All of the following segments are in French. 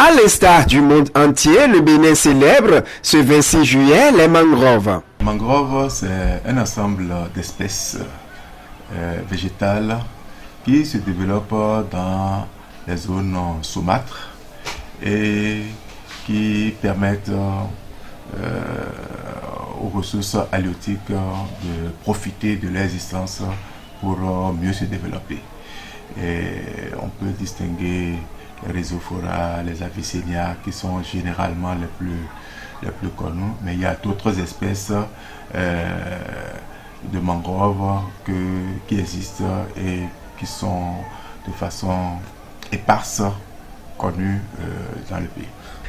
À l'instar du monde entier, le Bénin célèbre ce 26 juillet les mangroves. Les mangroves, c'est un ensemble d'espèces végétales qui se développent dans les zones saumâtres et qui permettent aux ressources halieutiques de profiter de l'existence pour mieux se développer. Et on peut distinguer les rhizophora, les avicennia qui sont généralement les plus connus, mais il y a d'autres espèces de mangroves qui existent et qui sont de façon éparse connues dans le pays.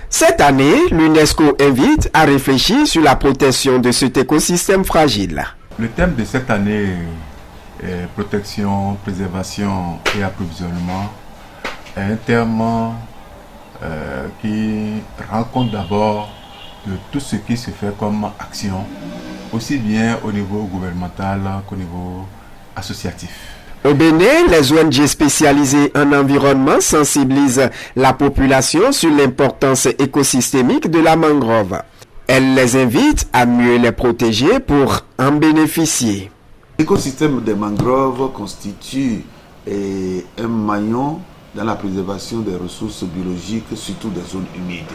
Cette année, l'UNESCO invite à réfléchir sur la protection de cet écosystème fragile. Le thème de cette année est protection, préservation et approvisionnement. Est un terme qui rend compte d'abord de tout ce qui se fait comme action, aussi bien au niveau gouvernemental qu'au niveau associatif. Au Bénin, les ONG spécialisées en environnement sensibilisent la population sur l'importance écosystémique de la mangrove. Elles les invitent à mieux les protéger pour en bénéficier. L'écosystème des mangroves constitue un maillon dans la préservation des ressources biologiques, surtout des zones humides.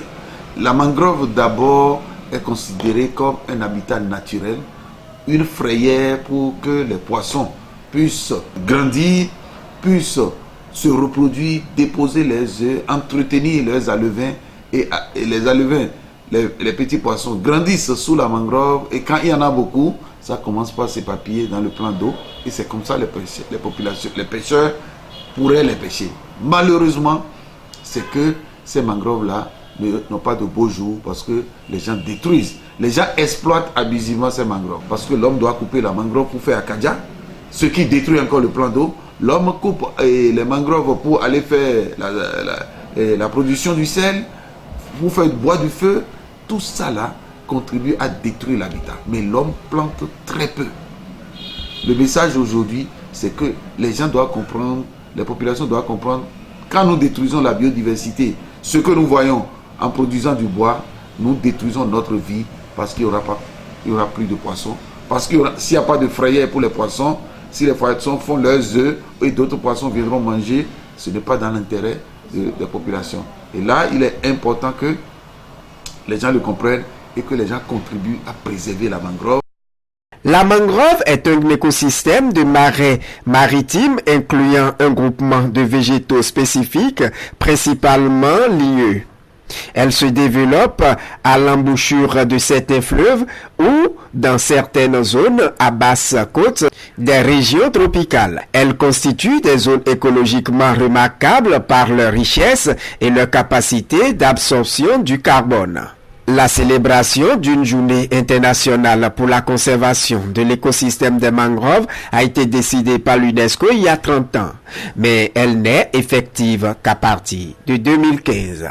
La mangrove d'abord est considérée comme un habitat naturel, une frayère pour que les poissons puissent grandir, puissent se reproduire, déposer les œufs, entretenir leurs alevins et les alevins, les petits poissons grandissent sous la mangrove et quand il y en a beaucoup, ça commence par s'éparpiller dans le plan d'eau et c'est comme ça les pêcheurs pourraient les pêcher. Malheureusement, c'est que ces mangroves-là n'ont pas de beaux jours parce que les gens détruisent. Les gens exploitent abusivement ces mangroves parce que l'homme doit couper la mangrove pour faire akadia, ce qui détruit encore le plan d'eau. L'homme coupe les mangroves pour aller faire la production du sel, pour faire du bois du feu. Tout ça là contribue à détruire l'habitat. Mais l'homme plante très peu. Le message aujourd'hui, c'est que les gens doivent comprendre, les populations doivent comprendre, quand nous détruisons la biodiversité, ce que nous voyons en produisant du bois, nous détruisons notre vie parce qu'il n'y aura plus de poissons. Parce que s'il n'y a pas de frayère pour les poissons, si les poissons font leurs œufs et d'autres poissons viendront manger, ce n'est pas dans l'intérêt des populations. Et là, il est important que les gens le comprennent et que les gens contribuent à préserver la mangrove. La mangrove est un écosystème de marais maritimes incluant un groupement de végétaux spécifiques, principalement lieux. Elle se développe à l'embouchure de certains fleuves ou dans certaines zones à basse côte des régions tropicales. Elle constitue des zones écologiquement remarquables par leur richesse et leur capacité d'absorption du carbone. La célébration d'une journée internationale pour la conservation de l'écosystème des mangroves a été décidée par l'UNESCO il y a 30 ans, mais elle n'est effective qu'à partir de 2015.